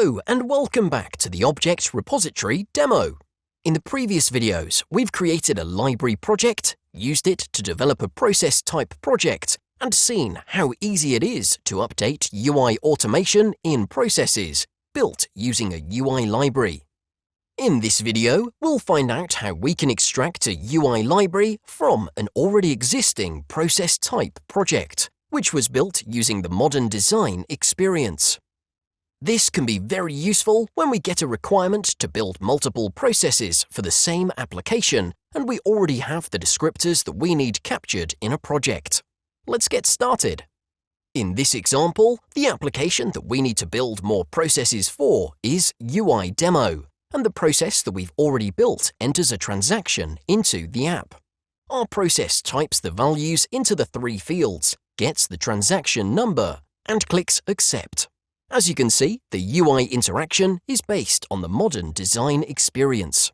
Hello and welcome back to the Object Repository demo. In the previous videos, we've created a library project, used it to develop a process type project, and seen how easy it is to update UI automation in processes built using a UI library. In this video, we'll find out how we can extract a UI library from an already existing process type project, which was built using the modern design experience. This can be very useful when we get a requirement to build multiple processes for the same application and we already have the descriptors that we need captured in a project. Let's get started. In this example, the application that we need to build more processes for is UI Demo, and the process that we've already built enters a transaction into the app. Our process types the values into the three fields, gets the transaction number, and clicks Accept. As you can see, the UI interaction is based on the modern design experience.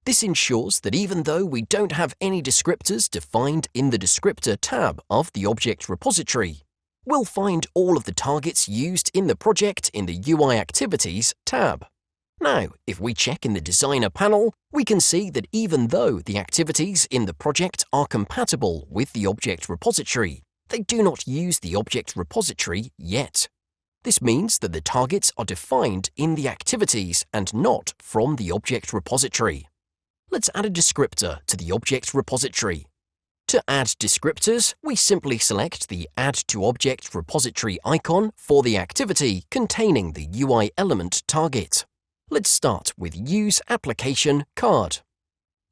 This ensures that even though we don't have any descriptors defined in the Descriptor tab of the Object Repository, we'll find all of the targets used in the project in the UI Activities tab. Now, if we check in the Designer panel, we can see that even though the activities in the project are compatible with the Object Repository, they do not use the Object Repository yet. This means that the targets are defined in the activities and not from the Object Repository. Let's add a descriptor to the Object Repository. To add descriptors, we simply select the Add to Object Repository icon for the activity containing the UI element target. Let's start with Use Application Card.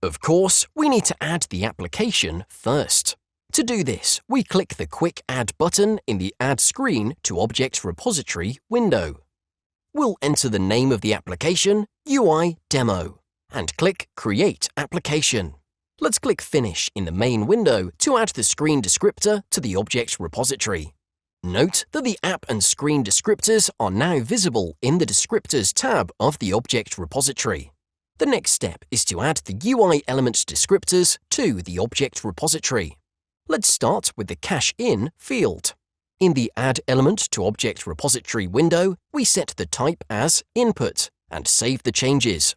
Of course, we need to add the application first. To do this, we click the Quick Add button in the Add Screen to Object Repository window. We'll enter the name of the application, UI Demo, and click Create Application. Let's click Finish in the main window to add the screen descriptor to the Object Repository. Note that the app and screen descriptors are now visible in the Descriptors tab of the Object Repository. The next step is to add the UI element descriptors to the Object Repository. Let's start with the Cache In field. In the Add Element to Object Repository window, we set the type as Input and save the changes.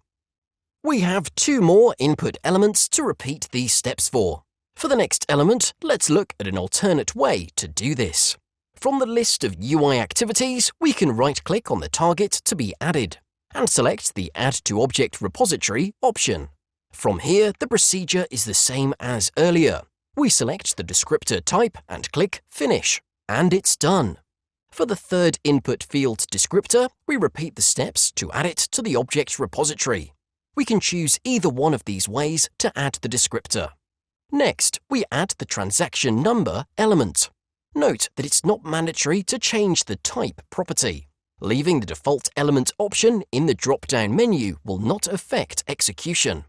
We have two more input elements to repeat these steps for. For the next element, let's look at an alternate way to do this. From the list of UI activities, we can right-click on the target to be added and select the Add to Object Repository option. From here, the procedure is the same as earlier. We select the descriptor type and click Finish, and it's done. For the third input field descriptor, we repeat the steps to add it to the Object Repository. We can choose either one of these ways to add the descriptor. Next, we add the transaction number element. Note that it's not mandatory to change the type property. Leaving the default element option in the drop-down menu will not affect execution.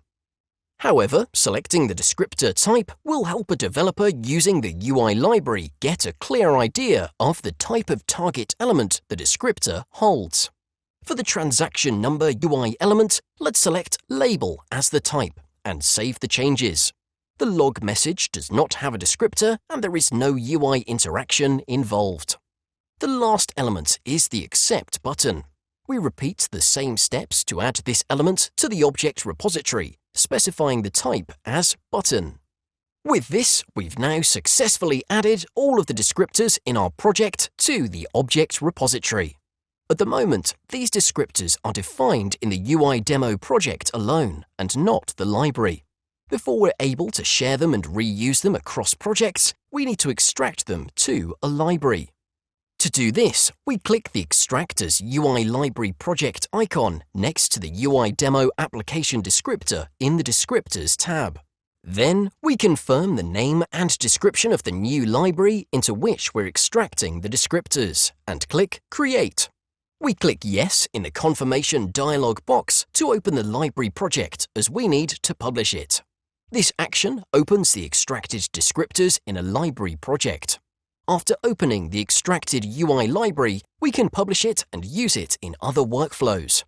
However, selecting the descriptor type will help a developer using the UI library get a clear idea of the type of target element the descriptor holds. For the transaction number UI element, let's select Label as the type and save the changes. The log message does not have a descriptor and there is no UI interaction involved. The last element is the Accept button. We repeat the same steps to add this element to the Object Repository, specifying the type as Button. With this, we've now successfully added all of the descriptors in our project to the Object Repository. At the moment, these descriptors are defined in the UI Demo project alone and not the library. Before we're able to share them and reuse them across projects, we need to extract them to a library. To do this, we click the Extract as UI Library project icon next to the UI Demo application descriptor in the Descriptors tab. Then, we confirm the name and description of the new library into which we're extracting the descriptors and click Create. We click Yes in the confirmation dialog box to open the library project as we need to publish it. This action opens the extracted descriptors in a library project. After opening the extracted UI library, we can publish it and use it in other workflows.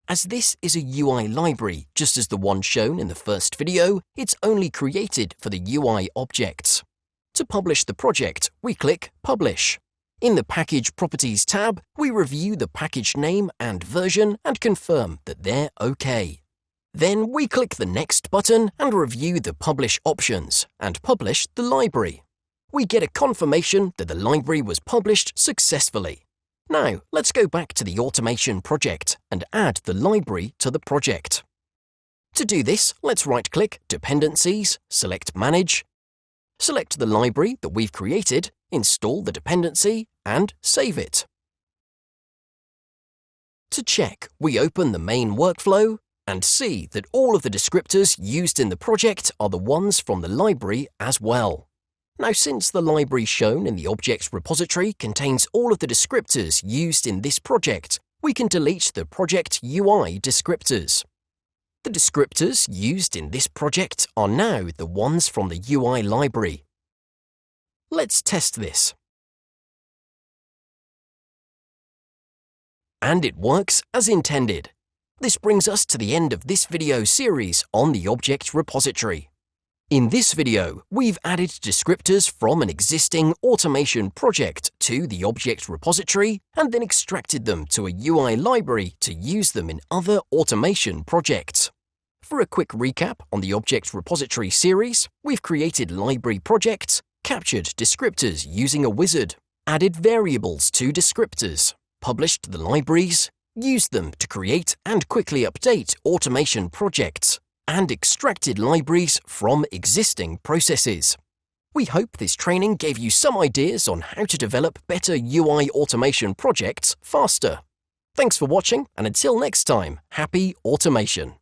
As this is a UI library, just as the one shown in the first video, it's only created for the UI objects. To publish the project, we click Publish. In the Package Properties tab, we review the package name and version and confirm that they're OK. Then we click the Next button and review the Publish options and publish the library. We get a confirmation that the library was published successfully. Now, let's go back to the automation project and add the library to the project. To do this, let's right-click Dependencies, select Manage, select the library that we've created, install the dependency, and save it. To check, we open the main workflow and see that all of the descriptors used in the project are the ones from the library as well. Now, since the library shown in the objects repository contains all of the descriptors used in this project, we can delete the project UI descriptors. The descriptors used in this project are now the ones from the UI library. Let's test this. And it works as intended. This brings us to the end of this video series on the object repository. In this video, we've added descriptors from an existing automation project to the object repository and then extracted them to a UI library to use them in other automation projects. For a quick recap on the object repository series, we've created library projects, captured descriptors using a wizard, added variables to descriptors, published the libraries, used them to create and quickly update automation projects, and extracted libraries from existing processes. We hope this training gave you some ideas on how to develop better UI automation projects faster. Thanks for watching, and until next time, happy automation!